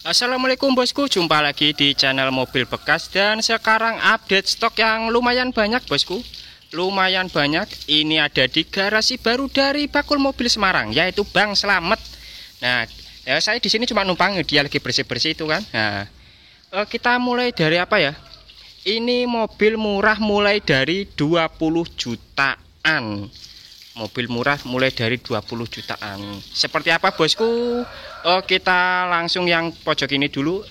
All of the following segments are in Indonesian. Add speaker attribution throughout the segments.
Speaker 1: Assalamualaikum bosku, jumpa lagi di channel mobil bekas. Dan sekarang update stok yang lumayan banyak bosku. Lumayan banyak. Ini ada di garasi baru dari Bakul Mobil Semarang, yaitu Bang Slamet. Nah, saya di sini cuma numpang, dia lagi bersih-bersih itu kan. Nah, kita mulai dari apa ya? Ini mobil murah mulai dari 20 jutaan. Mobil murah mulai dari 20 jutaan. Seperti apa bosku? Kita langsung yang pojok ini dulu.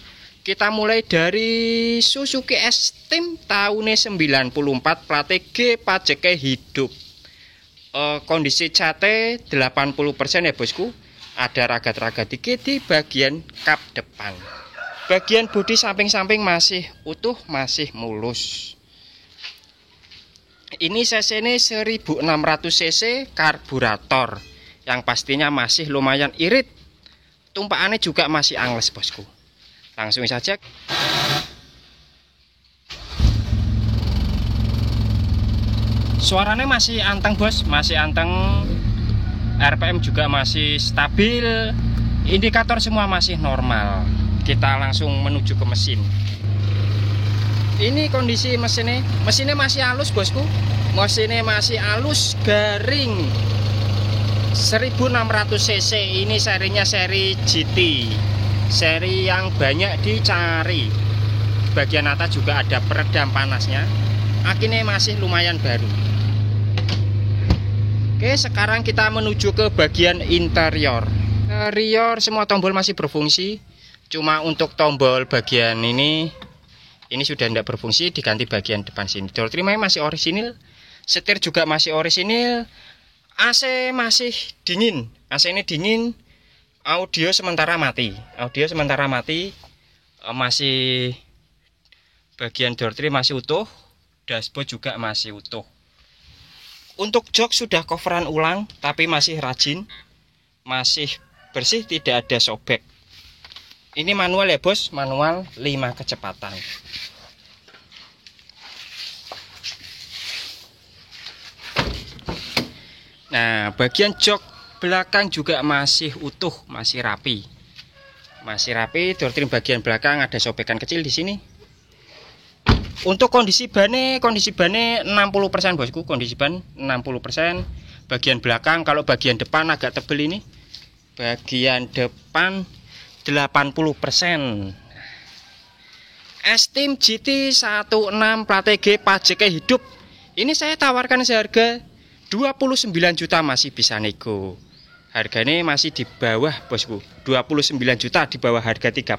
Speaker 1: Kita mulai dari Suzuki S-Team tahun 94, plat G, pajaknya hidup. Kondisi cate 80% ya bosku. Ada ragat-ragat dikit di bagian kap depan. Bagian bodi samping-samping masih utuh, masih mulus. Ini cc ini 1600 cc karburator yang pastinya masih lumayan irit. Tumpaannya juga masih angles bosku. Langsung saja. Suaranya masih anteng bos, masih anteng. RPM juga masih stabil. Indikator semua masih normal. Kita langsung menuju ke mesin. Ini kondisi mesinnya masih halus bosku. Mesinnya masih halus, garing. 1600 cc. Ini serinya seri GT, seri yang banyak dicari. Bagian atas juga ada peredam panasnya. Akinya masih lumayan baru. Oke, sekarang kita menuju ke bagian interior. Interior semua tombol masih berfungsi. Cuma untuk tombol bagian ini sudah tidak berfungsi, diganti bagian depan sini. Door trimnya masih orisinil, setir juga masih orisinil, AC masih dingin, AC ini dingin, audio sementara mati, masih bagian door trim masih utuh, dashboard juga masih utuh. Untuk jok sudah coveran ulang, tapi masih rajin, masih bersih, tidak ada sobek. Ini manual ya bos, manual 5 kecepatan. Nah, bagian jok belakang juga masih utuh, masih rapi. Door trim bagian belakang ada sobekan kecil di sini. Untuk kondisi bannya 60% bosku, kondisi ban 60%. Bagian belakang, kalau bagian depan agak tebel ini. Bagian depan 80%. S-Team GT 16 plat G, pajaknya hidup. Ini saya tawarkan seharga 29 juta, masih bisa nego. Harganya masih di bawah bosku, 29 juta di bawah harga 30.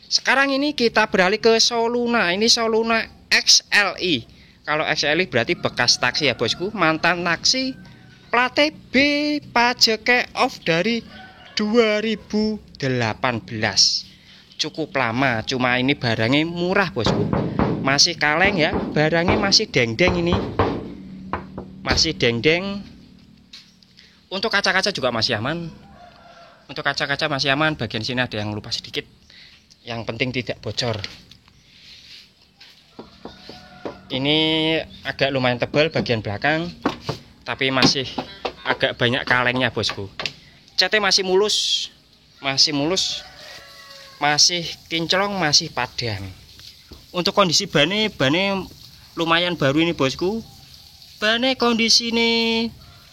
Speaker 1: Sekarang ini kita beralih ke Soluna. Ini Soluna XLI. Kalau XLI berarti bekas taksi ya bosku, mantan taksi, plat B, pajaknya off dari 2018. Cukup lama, cuma ini barangnya murah bosku. Masih kaleng ya, barangnya masih deng-deng ini. Masih deng-deng. Untuk kaca-kaca juga masih aman. Bagian sini ada yang lupa sedikit. Yang penting tidak bocor. Ini agak lumayan tebal bagian belakang, tapi masih agak banyak kalengnya bosku. Catnya masih mulus, masih kinclong, masih padang. Untuk kondisi bannya lumayan baru ini bosku. Bannya kondisi ini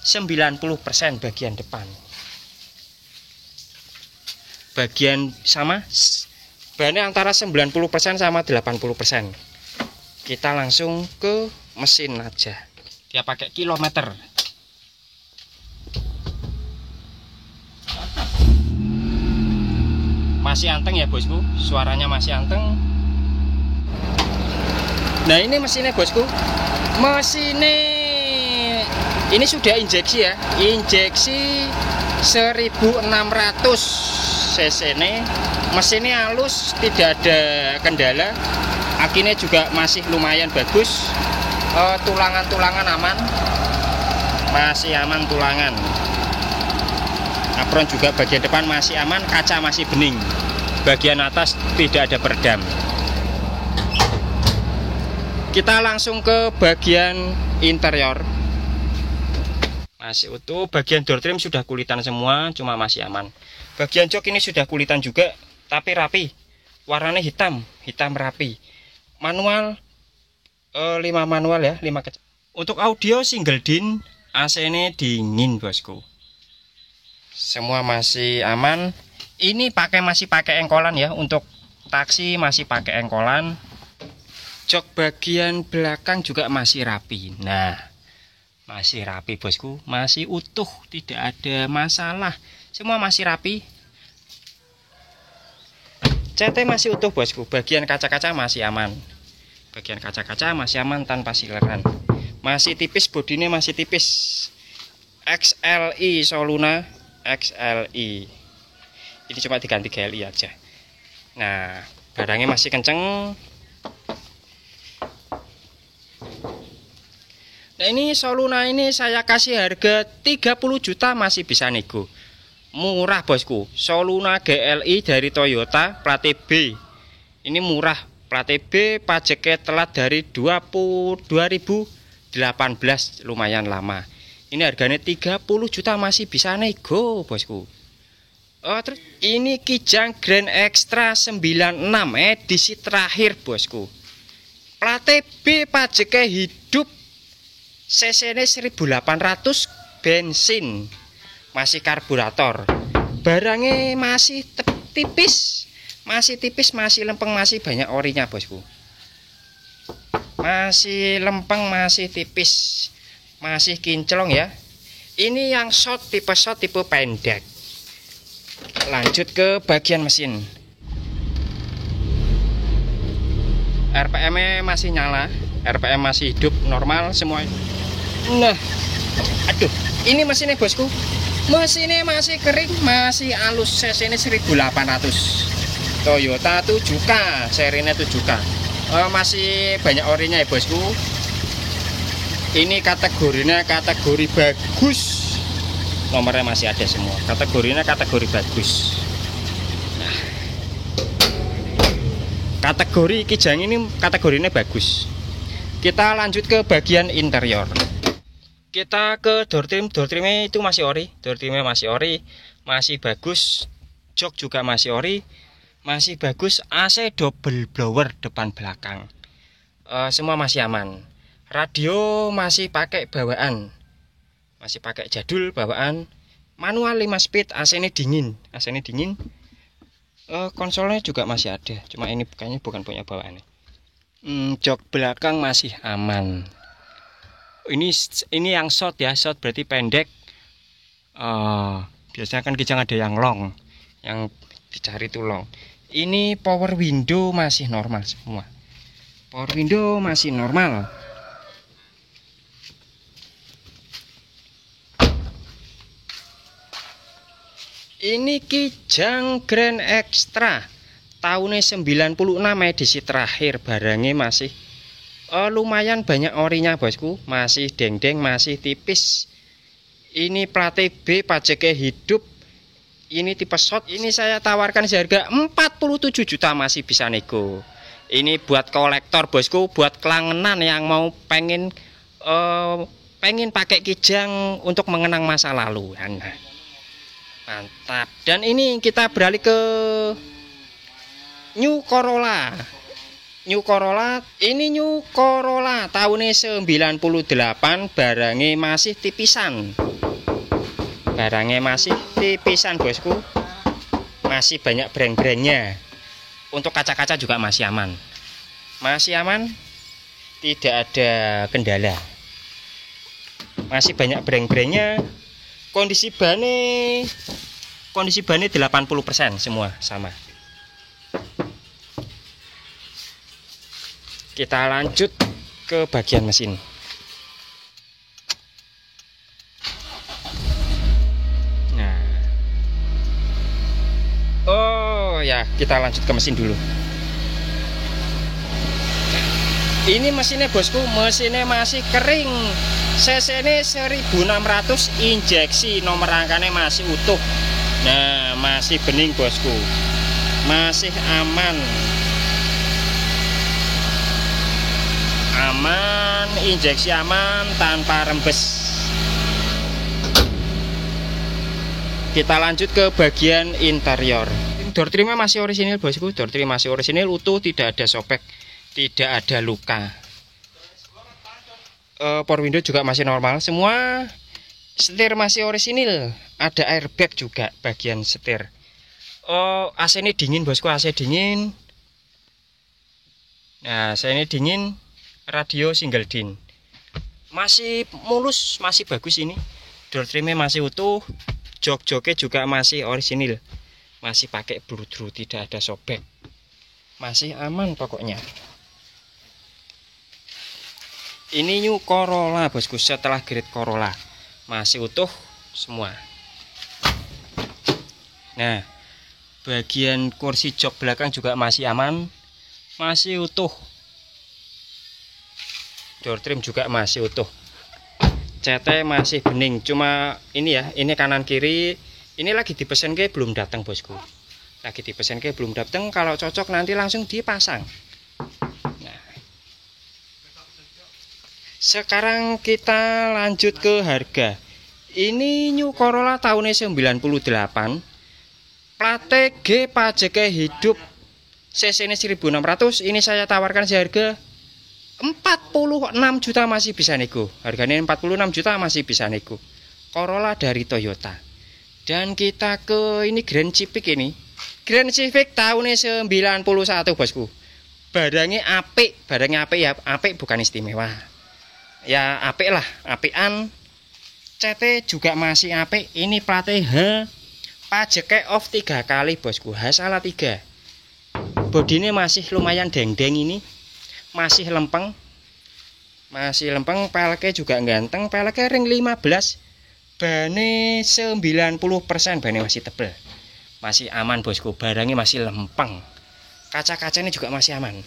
Speaker 1: 90% bagian depan. Bagian sama, bannya antara 90% sama 80%. Kita langsung ke mesin aja. Dia pakai kilometer. Masih anteng ya bosku, suaranya masih anteng. Nah ini mesinnya bosku, ini sudah injeksi ya, injeksi 1600 cc ini. Mesinnya halus, tidak ada kendala. Akinya juga masih lumayan bagus. Tulangan aman, masih aman tulangan. Apron juga bagian depan masih aman, kaca masih bening. Bagian atas tidak ada peredam. Kita langsung ke bagian interior. Masih utuh, bagian door trim sudah kulitan semua, cuma masih aman. Bagian jok ini sudah kulitan juga, tapi rapi. Warnanya hitam rapi. Manual 5 manual ya, 5 kecil. Untuk audio single din, AC-nya dingin bosku. Semua masih aman. Ini masih pakai engkolan ya, untuk taksi masih pakai engkolan. Jok bagian belakang juga masih rapi. Nah, masih rapi bosku, masih utuh, tidak ada masalah. Semua masih rapi. CT masih utuh bosku. Bagian kaca-kaca masih aman. Bagian kaca-kaca masih aman tanpa sileran. Masih tipis, bodinya masih tipis. XLI Soluna XLI. Ini cuma diganti GLI aja. Nah, barangnya masih kenceng. Nah, ini Soluna ini saya kasih harga 30 juta, masih bisa nego. Murah bosku. Soluna GLI dari Toyota plat B. Ini murah, plat B, pajaknya telat dari 2018, lumayan lama. Ini harganya 30 juta, masih bisa nego bosku. Terus ini Kijang Grand Extra 96 edisi terakhir bosku. Plat B, pajaknya hidup, cc-nya 1800, bensin, masih karburator. Barangnya masih tipis, masih lempeng, masih banyak orinya bosku. Masih lempeng, masih tipis, masih kinclong ya. Ini yang short, tipe pendek. Lanjut ke bagian mesin. RPM-nya masih nyala, RPM masih hidup normal semua. Nah, aduh, ini mesinnya bosku. Mesinnya masih kering, masih halus, cc-nya 1800. Toyota 7K, serinya 7K. Masih banyak orinya ya bosku. Ini kategorinya kategori bagus. Nomornya masih ada semua. Kategorinya kategori bagus. Nah, kategori Kijang ini kategorinya bagus. Kita lanjut ke bagian interior. Kita ke door trimnya itu masih ori. Door trimnya masih ori, masih bagus. Jok juga masih ori, masih bagus. AC double blower depan belakang. Semua masih aman. Radio masih pakai bawaan, masih pakai jadul bawaan. Manual 5 speed, AC-nya dingin, konsolnya juga masih ada, cuma ini kayaknya bukan punya bawaan. Jok belakang masih aman. Ini yang short ya, short berarti pendek. Biasanya kan Kijang ada yang long, yang dicari itu long. Ini power window masih normal semua. Power window masih normal. Ini Kijang Grand Extra tahunnya 96 edisi terakhir. Barangnya masih lumayan banyak orinya bosku, masih deng-deng, masih tipis. Ini plat B, pajaknya hidup. Ini tipe short, ini saya tawarkan seharga 47 juta, masih bisa nego. Ini buat kolektor bosku, buat kelangenan yang mau pengen pakai Kijang untuk mengenang masa lalu. Nah, mantap. Dan ini kita beralih ke New Corolla. Ini New Corolla tahunnya 98, barangnya masih tipisan. Bosku. Masih banyak breng-brengnya. Untuk kaca-kaca juga masih aman. Tidak ada kendala. Masih banyak breng-brengnya. Kondisi bannya 80% semua sama. Kita lanjut ke bagian mesin. Nah, kita lanjut ke mesin dulu. Ini mesinnya bosku, mesinnya masih kering. cc-nya 1600, injeksi, nomor rangkanya masih utuh. Nah, masih bening bosku, masih aman, injeksi aman tanpa rembes. Kita lanjut ke bagian interior. Door trimnya masih orisinil bosku, door trim masih orisinil utuh, tidak ada sobek, tidak ada luka. Power window juga masih normal, semua setir masih orisinil, ada airbag juga bagian setir. AC ini dingin bosku, AC dingin. Nah, saya ini dingin, radio single din. Masih mulus, masih bagus ini. Door trimnya masih utuh, jok-joknya juga masih orisinil. Masih pakai bludru, tidak ada sobek. Masih aman pokoknya. Ini New Corolla bosku, setelah grade Corolla. Masih utuh semua. Nah, bagian kursi jok belakang juga masih aman, masih utuh. Door trim juga masih utuh. CT masih bening, cuma ini ya, ini kanan kiri. Ini lagi dipesan ke belum datang bosku. Lagi dipesan ke belum datang, kalau cocok nanti langsung dipasang. Nah, sekarang kita lanjut ke harga. Ini New Corolla tahunnya 98. Plate G, pajak hidup, CC-nya 1600. Ini saya tawarkan seharga 46 juta, masih bisa nego. Harganya 46 juta masih bisa nego. Corolla dari Toyota. Dan kita ke ini Grand Civic ini. Grand Civic tahunnya 91 bosku. Barangnya apik, ya, apik bukan istimewa. Ya apik lah, apikan. CT juga masih apik. Ini plate H. Pajaknya off 3 kali bosku. H salah 3. Bodinya masih lumayan deng-deng ini. Masih lempeng. Peleknya juga ganteng. Peleknya ring 15. Bannya 90%, bannya masih tebal. Masih aman bosku, barangnya masih lempeng. Kaca-kacanya juga masih aman.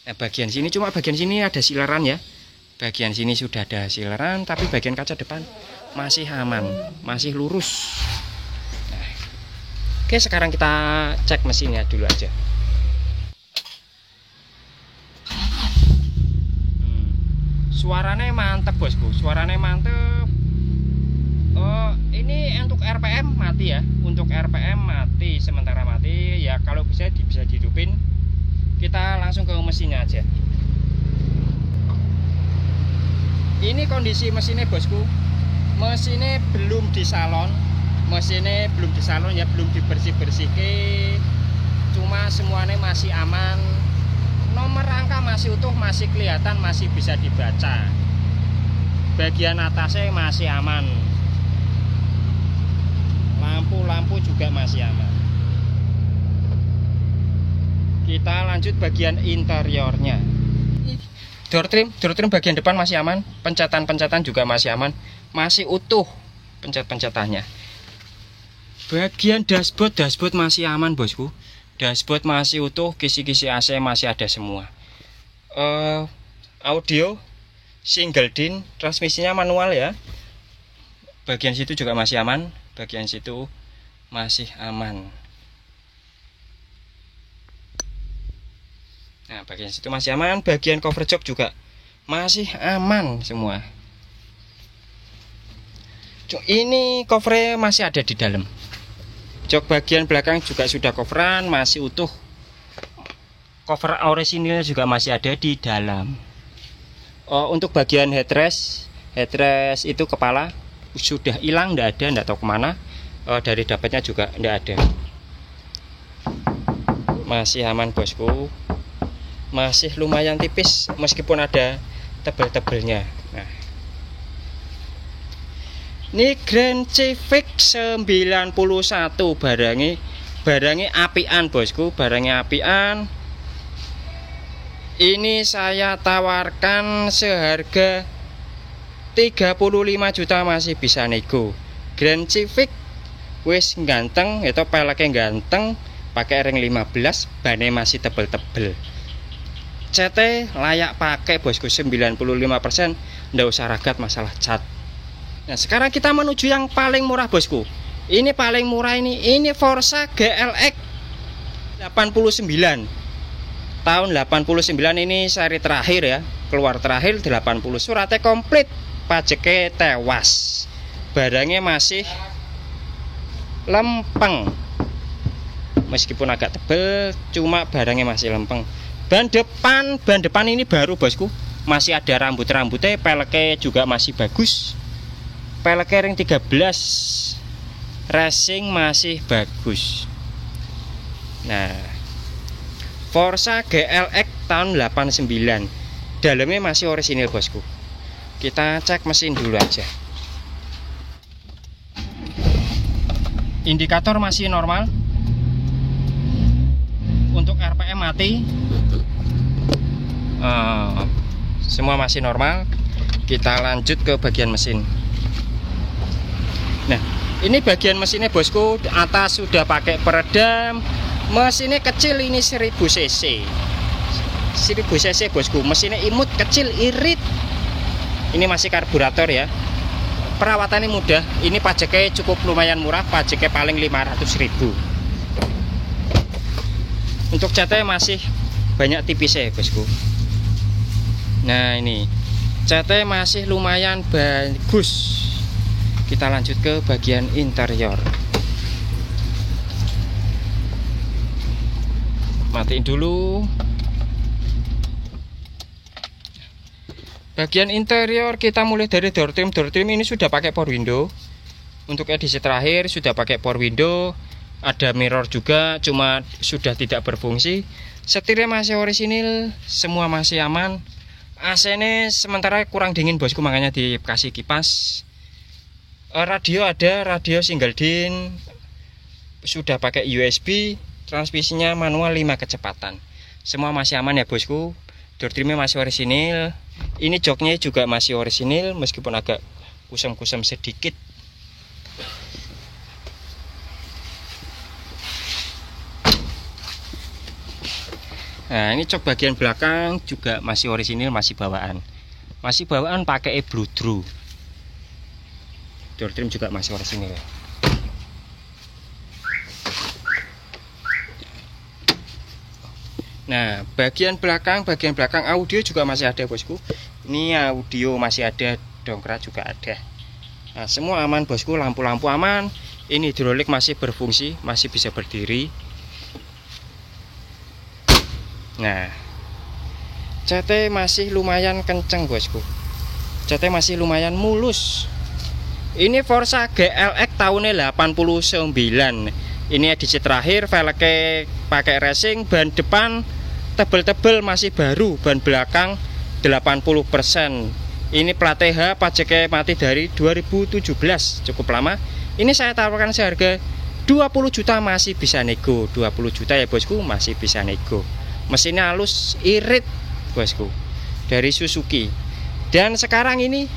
Speaker 1: Nah, bagian sini ada sileran ya. Bagian sini sudah ada sileran, tapi bagian kaca depan masih aman, masih lurus. Nah, oke, sekarang kita cek mesinnya dulu aja. Suaranya mantep bosku, suaranya mantep. Ini untuk RPM mati ya, untuk RPM mati, sementara mati ya. Kalau bisa dihidupin. Kita langsung ke mesinnya aja. Ini kondisi mesinnya bosku. Mesinnya belum di salon, ya, belum dibersih-bersih. Cuma semuanya masih aman. Nomor rangka masih utuh, masih kelihatan, masih bisa dibaca. Bagian atasnya masih aman. Lampu-lampu juga masih aman. Kita lanjut bagian interiornya. Door trim bagian depan masih aman. Pencatan juga masih aman, masih utuh pencet-pencetannya. Bagian dashboard masih aman bosku. Dashboard masih utuh, kisi-kisi AC masih ada semua. Audio single din, transmisinya manual ya. Bagian situ juga masih aman. Bagian situ masih aman. Nah, bagian situ masih aman. Bagian cover jok juga masih aman semua. Ini covernya masih ada di dalam. Jok bagian belakang juga sudah coveran, masih utuh. Cover orisinil juga masih ada di dalam. Untuk bagian headrest itu kepala sudah hilang, tidak tahu kemana. Dari dapatnya juga tidak ada. Masih aman bosku, masih lumayan tipis meskipun ada tebel-tebelnya. Nah, ini Grand Civic 91 barangnya apian bosku, barangnya apian. Ini saya tawarkan seharga 35 juta, masih bisa nego. Grand Civic wis ganteng, itu peleknya ganteng, pakai ring 15, bannya masih tebel-tebel. CT layak pakai bosku, 95%, ndak usah ragat masalah cat. Nah, sekarang kita menuju yang paling murah bosku. Ini paling murah ini Forza GLX 89. Tahun 89, ini seri terakhir ya, keluar terakhir 80. Suratnya komplit, pajaknya tewas. Barangnya masih lempeng. meskipun agak tebel, cuma barangnya masih lempeng. Ban depan ini baru bosku, masih ada rambut-rambutnya, peleknya juga masih bagus. Peleknya ring 13, racing masih bagus. Nah, Forza GLX tahun 89, dalamnya masih orisinil bosku. Kita cek mesin dulu aja. Indikator masih normal. Untuk RPM mati. Semua masih normal. Kita lanjut ke bagian mesin. Nah, ini bagian mesinnya bosku. Atas sudah pakai peredam. Mesinnya kecil, ini 1000 cc. 1000 cc bosku. Mesinnya imut, kecil, irit. Ini masih karburator ya. Perawatannya mudah. Ini pajaknya cukup lumayan murah. Pajaknya paling 500.000. Untuk catnya masih banyak tipisnya bosku. Nah, ini catnya masih lumayan bagus. Kita lanjut ke bagian interior. Matiin dulu. Bagian interior kita mulai dari door trim. Door trim ini sudah pakai power window. Untuk edisi terakhir sudah pakai power window. Ada mirror juga, cuma sudah tidak berfungsi. Setirnya masih orisinil, semua masih aman. AC ini sementara kurang dingin bosku, makanya dikasih kipas. Radio ada, radio single din. Sudah pakai USB. Transmisinya manual 5 kecepatan. Semua masih aman ya bosku. Door trimnya masih orisinil. Ini joknya juga masih orisinil, meskipun agak kusam-kusam sedikit. Nah, ini jok bagian belakang juga masih orisinil, masih bawaan. Masih bawaan pakai bludru. Door trim juga masih orisinil. Nah, bagian belakang audio juga masih ada bosku. Ini audio masih ada, dongkrak juga ada. Nah, semua aman bosku, lampu-lampu aman. Ini hidrolik masih berfungsi, masih bisa berdiri. Nah, CT masih lumayan kenceng bosku. CT masih lumayan mulus. Ini Forza GLX tahunnya 89. Ini edisi terakhir, velgnya pakai racing, ban depan tebel-tebel masih baru, ban belakang 80%. Ini plat TH, pajaknya mati dari 2017, cukup lama. Ini saya tawarkan seharga 20 juta, masih bisa nego. 20 juta ya bosku, masih bisa nego. Mesinnya halus, irit bosku, dari Suzuki. Dan sekarang ini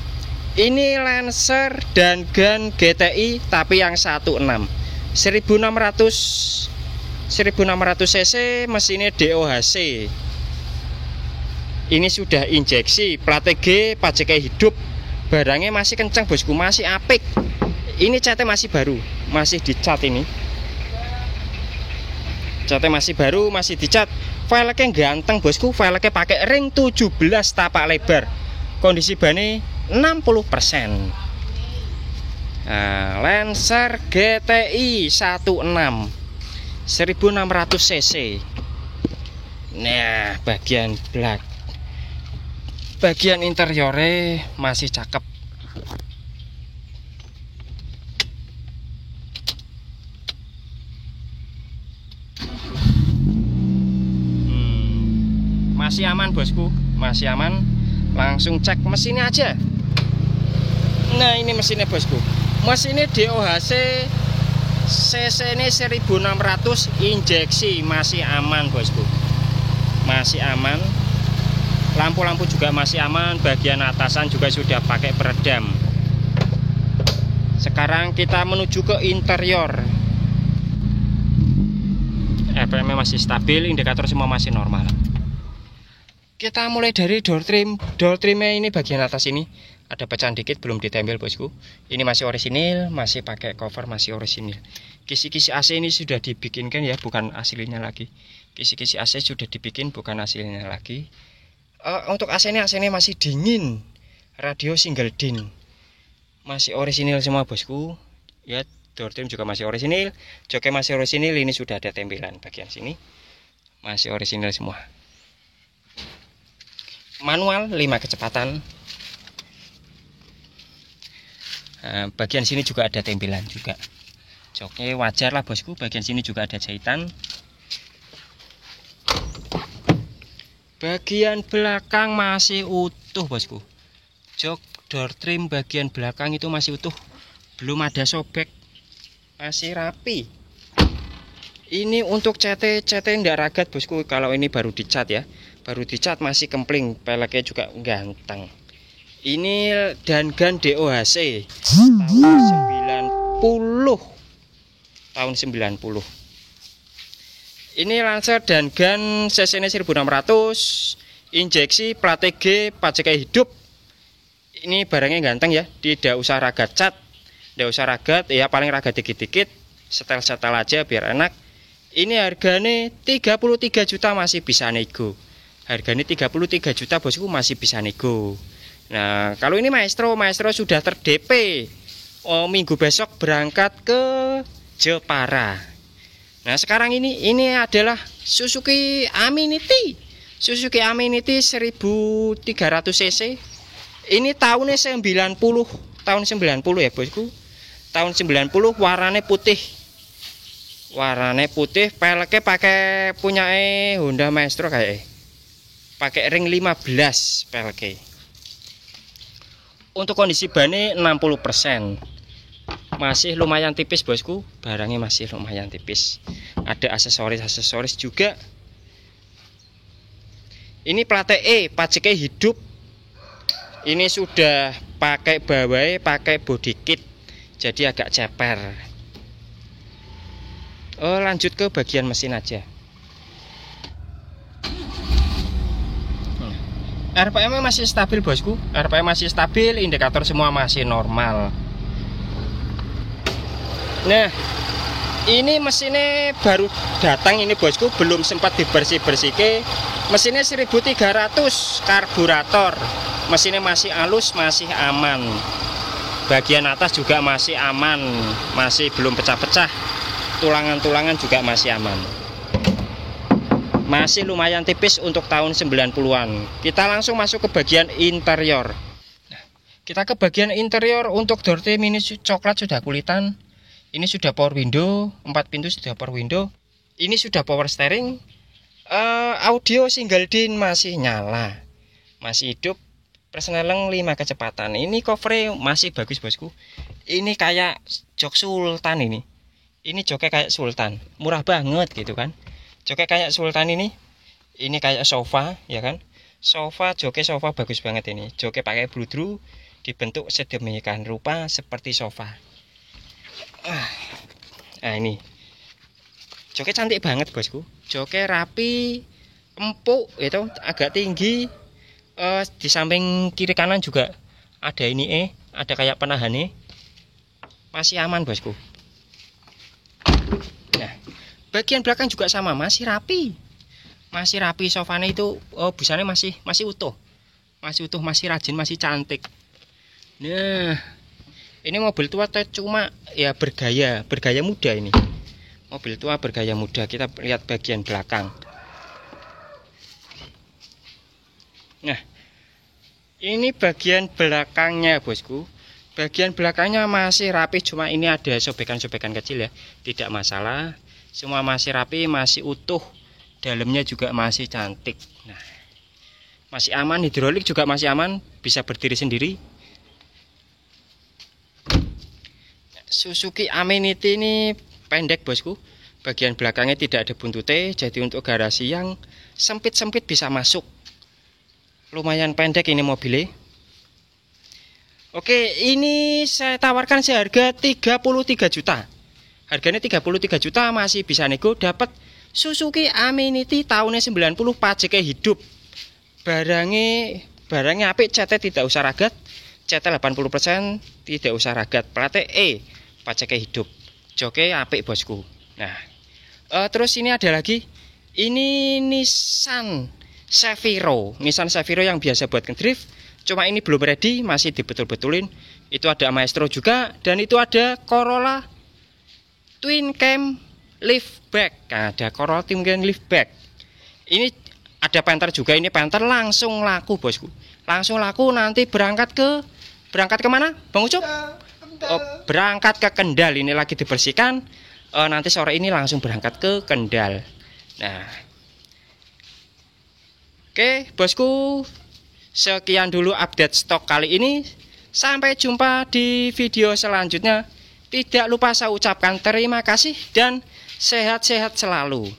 Speaker 1: Lancer dan Gun GTI, tapi yang 1600 cc, mesinnya DOHC. Ini sudah injeksi, plat G, pajaknya hidup, barangnya masih kencang bosku, masih apik. Ini catnya masih baru, masih dicat. Ini catnya masih baru, masih dicat. Velgnya ganteng bosku, velgnya pakai ring 17 tapak lebar. Kondisi bannya 60%. Nah, Lancer GTI 16 1600 cc. Nah, bagian interiornya masih cakep. Masih aman bosku, masih aman. Langsung cek mesinnya aja. Nah, ini mesinnya bosku. Mesinnya DOHC, cc ini 1600, injeksi, masih aman bosku, masih aman. Lampu-lampu juga masih aman. Bagian atasan juga sudah pakai peredam. Sekarang kita menuju ke interior. RPM masih stabil, indikator semua masih normal. Kita mulai dari door trim. Door trimnya ini bagian atas ini ada pecahan dikit, belum ditempel bosku. Ini masih orisinil, masih pakai cover, masih orisinil. Kisi-kisi AC ini sudah dibikinkan ya, bukan aslinya lagi. Kisi-kisi AC sudah dibikin, bukan aslinya lagi. Untuk AC ini masih dingin. Radio single din, masih orisinil semua bosku. Ya, door trim juga masih orisinil, joknya masih orisinil. Ini sudah ada tempelan bagian sini, masih orisinil semua. Manual 5 kecepatan. Nah, bagian sini juga ada tempelan juga. Joknya wajar lah bosku, bagian sini juga ada jahitan. Bagian belakang masih utuh bosku. Jok door trim bagian belakang itu masih utuh, belum ada sobek, masih rapi. Ini untuk CT ndak ragat bosku. Kalau ini baru dicat ya, baru dicat masih kempling, peleknya juga ganteng. Ini Dangan DOHC tahun 90. Ini Lancer Dangan cc-nya 1600, injeksi, plat G, pajak hidup. Ini barangnya ganteng ya, tidak usah ragat cat, tidak usah ragat ya, paling ragat dikit-dikit, setel-setel aja biar enak. Ini harganya 33 juta masih bisa nego. Harganya 33 juta bosku, masih bisa nego. Nah, kalau ini Maestro sudah ter-DP. Minggu besok berangkat ke Jepara. Nah, sekarang ini adalah Suzuki Aminity. Suzuki Aminity 1300 cc. Ini tahunnya 90, tahun 90 ya bosku. Tahun 90, warnanya putih. Warnanya putih, peleknya pakai punya Honda Maestro kayak pakai ring 15 peleknya. Untuk kondisi bannya 60%. Masih lumayan tipis bosku, barangnya masih lumayan tipis. Ada aksesoris juga. Ini plat E, pajaknya hidup. Ini sudah pakai bawahnya, pakai body kit, jadi agak ceper. Lanjut ke bagian mesin aja. RPM masih stabil bosku, RPM masih stabil, indikator semua masih normal. Nah, ini mesinnya baru datang ini bosku, belum sempat dibersih-bersih. Mesinnya 1300 karburator. Mesinnya masih halus, masih aman. Bagian atas juga masih aman, masih belum pecah-pecah. Tulangan-tulangan juga masih aman. Masih lumayan tipis untuk tahun 90-an. Kita langsung masuk ke bagian interior. Kita ke bagian interior. Untuk door trim ini coklat sudah kulitan. Ini sudah power window, 4 pintu sudah power window. Ini sudah power steering. Audio single din masih nyala, masih hidup. Persneleng 5 kecepatan. Ini covernya masih bagus bosku. Ini kayak jok Sultan ini. Ini joknya kayak Sultan, murah banget gitu kan. Joknya kayak Sultan ini. Ini kayak sofa ya kan. Sofa, joknya sofa bagus banget ini. Joknya pakai bludru, dibentuk sedemikian rupa seperti sofa. Nah ini joknya cantik banget bosku. Joknya rapi, empuk itu, agak tinggi. Di samping kiri kanan juga ada ini ada kayak penahannya. Masih aman bosku. Nah, bagian belakang juga sama, masih rapi. Masih rapi, sofanya itu busanya masih utuh. Masih utuh, masih rajin, masih cantik. Nah, ini mobil tua cuma ya bergaya muda ini. Mobil tua bergaya muda. Kita lihat bagian belakang. Nah, ini bagian belakangnya bosku. Bagian belakangnya masih rapi, cuma ini ada sobekan-sobekan kecil ya. Tidak masalah. Semua masih rapi, masih utuh. Dalamnya juga masih cantik. Nah, masih aman, hidrolik juga masih aman, bisa berdiri sendiri. Suzuki Aminity ini pendek bosku. Bagian belakangnya tidak ada buntutnya, jadi untuk garasi yang sempit-sempit bisa masuk. Lumayan pendek ini mobilnya. Oke, ini saya tawarkan seharga 33 juta. Harganya 33 juta, masih bisa nego. Dapat Suzuki Aminity tahunnya 90, pajaknya hidup. Barangnya apik, CT tidak usah ragat. CT 80%, tidak usah ragat. Platnya E, pajaknya hidup. Joknya apik bosku. Nah, terus ini ada lagi. Ini Nissan Seviro yang biasa buat ngedrift, cuma ini belum ready, masih dibetul-betulin. Itu ada Maestro juga, dan itu ada Corolla twin cam liftback. Nah, ada Corolla twin cam liftback. Ini ada Panther juga, ini Panther langsung laku bosku. Langsung laku, nanti berangkat kemana Bang Ucup? Oh, berangkat ke Kendal. Ini lagi dibersihkan, nanti sore ini langsung berangkat ke Kendal. Nah, oke bosku, sekian dulu update stok kali ini. Sampai jumpa di video selanjutnya. Tidak lupa saya ucapkan terima kasih dan sehat-sehat selalu.